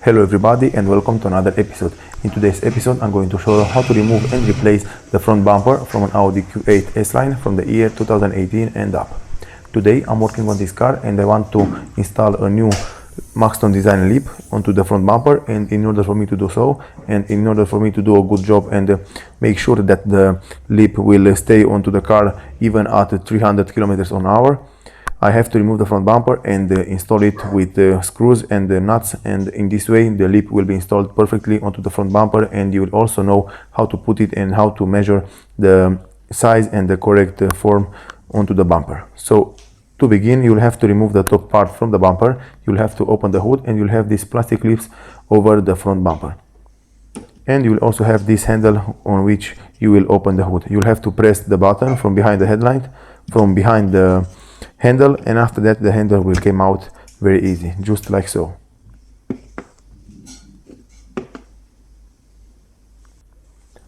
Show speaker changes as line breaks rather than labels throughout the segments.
Hello everybody and welcome to another episode. In today's episode I'm going to show you how to remove and replace the front bumper from an Audi Q8 S Line from the year 2018 and up. Today I'm working on this car and I want to install a new Maxton design lip onto the front bumper, and in order for me to do so and in order for me to do a good job and make sure that the lip will stay onto the car even at 300 kilometers an hour, I have to remove the front bumper and install it with screws and nuts, and in this way the lip will be installed perfectly onto the front bumper, and you will also know how to put it and how to measure the size and the correct form onto the bumper. So to begin, you'll have to remove the top part from the bumper. You'll have to open the hood and you'll have these plastic clips over the front bumper. And you'll also have this handle on which you will open the hood. You'll have to press the button from behind the headlight, from behind the handle, and after that the handle will come out very easy, just like so.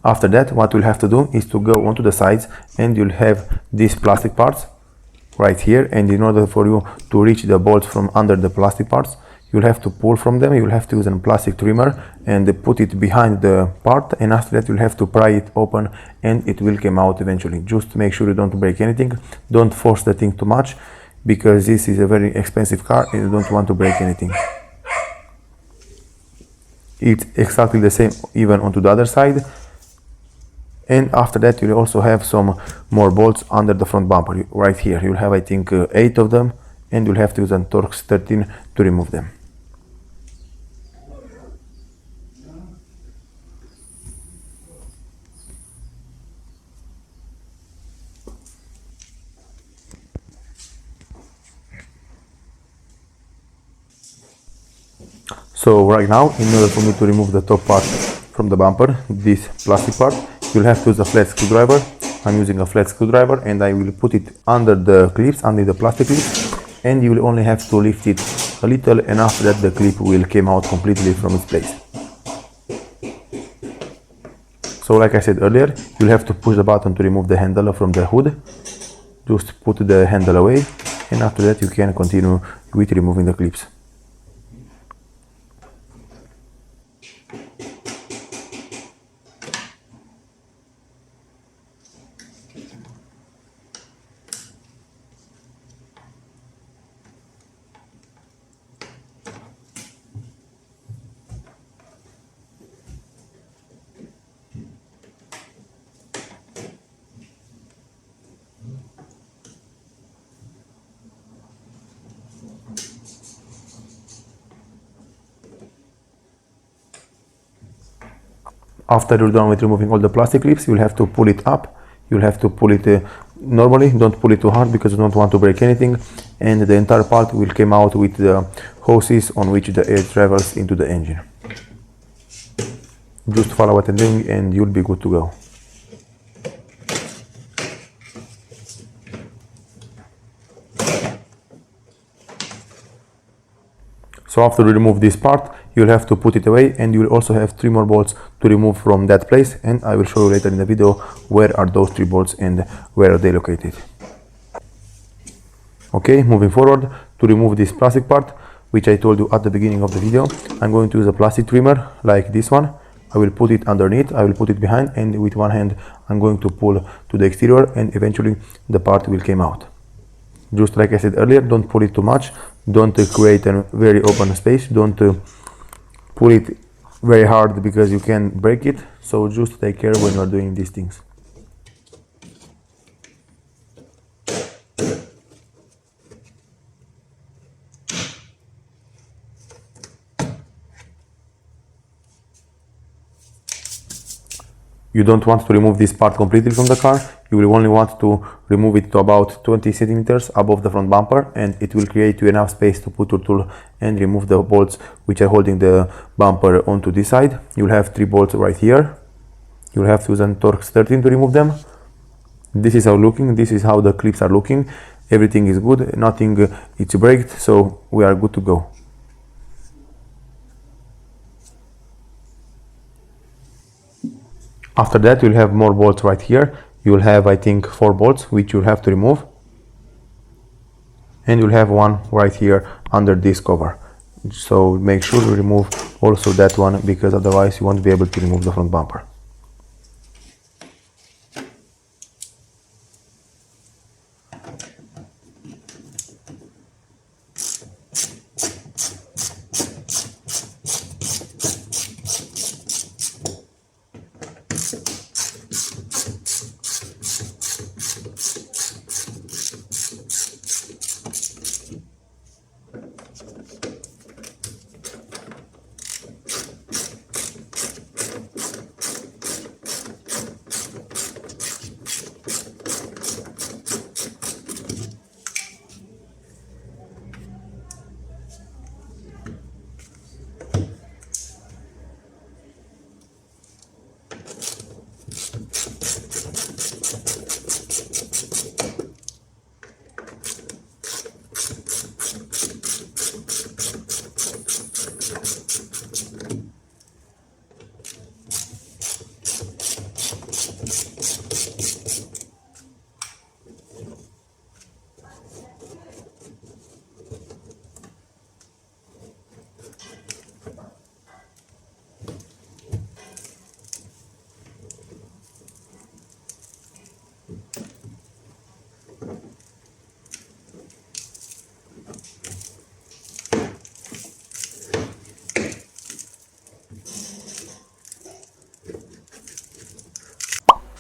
After that, what you'll have to do is to go onto the sides, and you'll have these plastic parts right here, and in order for you to reach the bolts from under the plastic parts, you'll have to pull from them. You'll have to use a plastic trimmer and put it behind the part, and after that you'll have to pry it open and it will come out eventually. Just make sure you don't break anything. Don't force the thing too much, because this is a very expensive car and you don't want to break anything. It's exactly the same even onto the other side. And after that you'll also have some more bolts under the front bumper right here. You'll have, I think, 8 of them, and you'll have to use a Torx 13 to remove them. So right now, in order for me to remove the top part from the bumper, this plastic part, you'll have to use a flat screwdriver. I'm using a flat screwdriver and I will put it under the clips, under the plastic clips, and you will only have to lift it a little, and after that the clip will come out completely from its place. So like I said earlier, you'll have to push the button to remove the handle from the hood. Just put the handle away, and after that you can continue with removing the clips. After you're done with removing all the plastic clips, you'll have to pull it up. You'll have to pull it normally, don't pull it too hard because you don't want to break anything, and the entire part will come out with the hoses on which the air travels into the engine. Just follow what I'm doing and you'll be good to go. So after you remove this part, you'll have to put it away, and you'll also have 3 more bolts to remove from that place, and I will show you later in the video where are those 3 bolts and where are they located. Okay, moving forward, to remove this plastic part, which I told you at the beginning of the video, I'm going to use a plastic trimmer like this one. I will put it underneath, I will put it behind, and with one hand I'm going to pull to the exterior, and eventually the part will come out. Just like I said earlier, don't pull it too much, don't create a very open space, don't pull it very hard because you can break it, so just take care when you are doing these things. You don't want to remove this part completely from the car. You will only want to remove it to about 20 centimeters above the front bumper, and it will create you enough space to put your tool and remove the bolts which are holding the bumper onto this side. You'll have 3 bolts right here. You'll have to use a Torx 13 to remove them. This is how looking. This is how the clips are looking. Everything is good. Nothing is breaked, so we are good to go. After that, you'll have more bolts right here. You'll have, I think, 4 bolts which you'll have to remove, and you'll have one right here under this cover. So make sure you remove also that one, because otherwise you won't be able to remove the front bumper.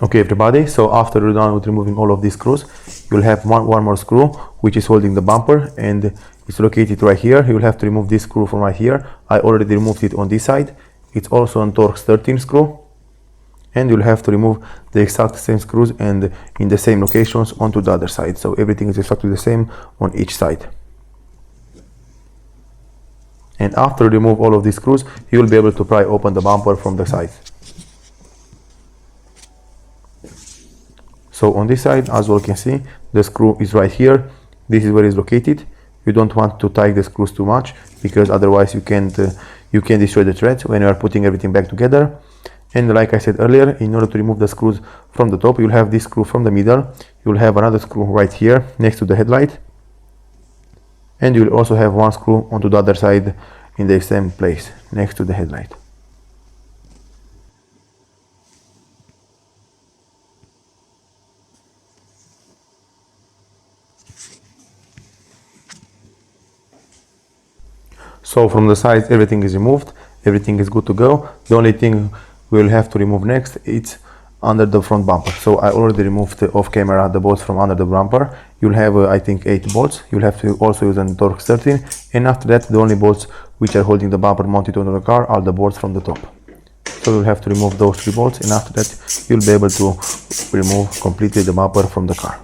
Okay everybody, so after you're done with removing all of these screws, you'll have one more screw which is holding the bumper, and it's located right here. You'll have to remove this screw from right here. I already removed it on this side. It's also on Torx 13 screw, and you'll have to remove the exact same screws and in the same locations onto the other side. So everything is exactly the same on each side. And after you remove all of these screws, you'll be able to pry open the bumper from the side. So on this side, as you all can see, the screw is right here. This is where it's located. You don't want to tighten the screws too much, because otherwise you can destroy the threads when you are putting everything back together. And like I said earlier, in order to remove the screws from the top, you'll have this screw from the middle. You'll have another screw right here next to the headlight, and you'll also have one screw onto the other side in the same place next to the headlight. So from the sides everything is removed, everything is good to go. The only thing we'll have to remove next is under the front bumper. So I already removed off camera the bolts from under the bumper. You'll have I think 8 bolts. You'll have to also use an Torx 13, and after that the only bolts which are holding the bumper mounted onto the car are the bolts from the top. So you'll have to remove those 3 bolts, and after that you'll be able to remove completely the bumper from the car.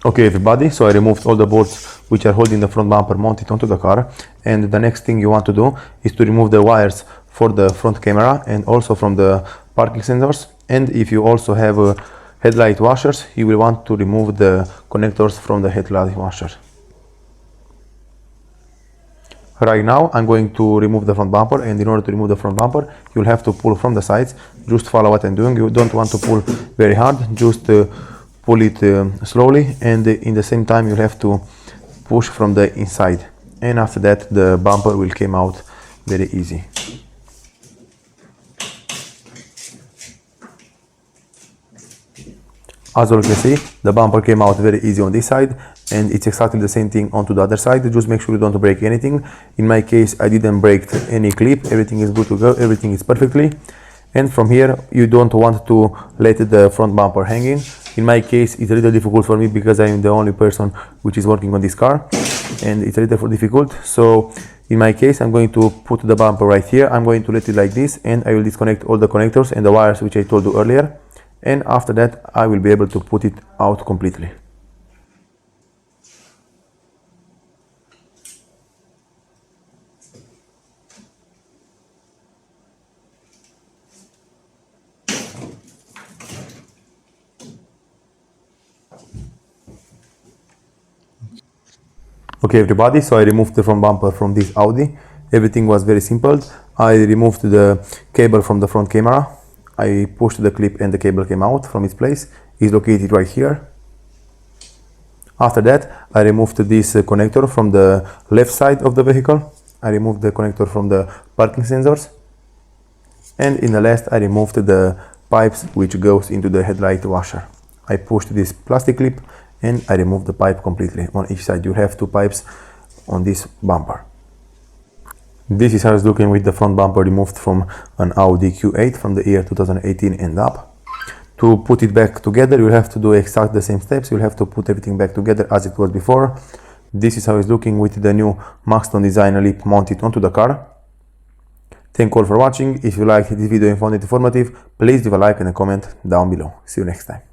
Okay everybody, so I removed all the bolts which are holding the front bumper mounted onto the car, and the next thing you want to do is to remove the wires for the front camera and also from the parking sensors. And if you also have headlight washers, you will want to remove the connectors from the headlight washer. Right now I'm going to remove the front bumper, and in order to remove the front bumper you'll have to pull from the sides. Just follow what I'm doing. You don't want to pull very hard, just pull it slowly, and in the same time you'll have to push from the inside, and after that the bumper will come out very easy. As you can see, the bumper came out very easy on this side, and it's exactly the same thing onto the other side. Just make sure you don't break anything. In my case I didn't break any clip, everything is good to go, everything is perfectly. And from here you don't want to let the front bumper hanging. In my case it's a little difficult for me because I am the only person which is working on this car, and it's a little difficult. So In my case, I'm going to put the bumper right here. I'm going to let it like this, and I will disconnect all the connectors and the wires which I told you earlier. And after that, I will be able to put it out completely. Okay everybody, so I removed the front bumper from this Audi. Everything was very simple. I removed the cable from the front camera. I pushed the clip and the cable came out from its place. It's located right here. After that, I removed this connector from the left side of the vehicle. I removed the connector from the parking sensors. And in the last, I removed the pipes which goes into the headlight washer. I pushed this plastic clip and I removed the pipe completely. On each side you have two pipes on this bumper. This is how it's looking with the front bumper removed from an Audi Q8 from the year 2018 and up. To put it back together, you'll have to do exactly the same steps. You'll have to put everything back together as it was before. This is how it's looking with the new Maxton design lip mounted onto the car. Thank you all for watching. If you liked this video and found it informative, please leave a like and a comment down below. See you next time.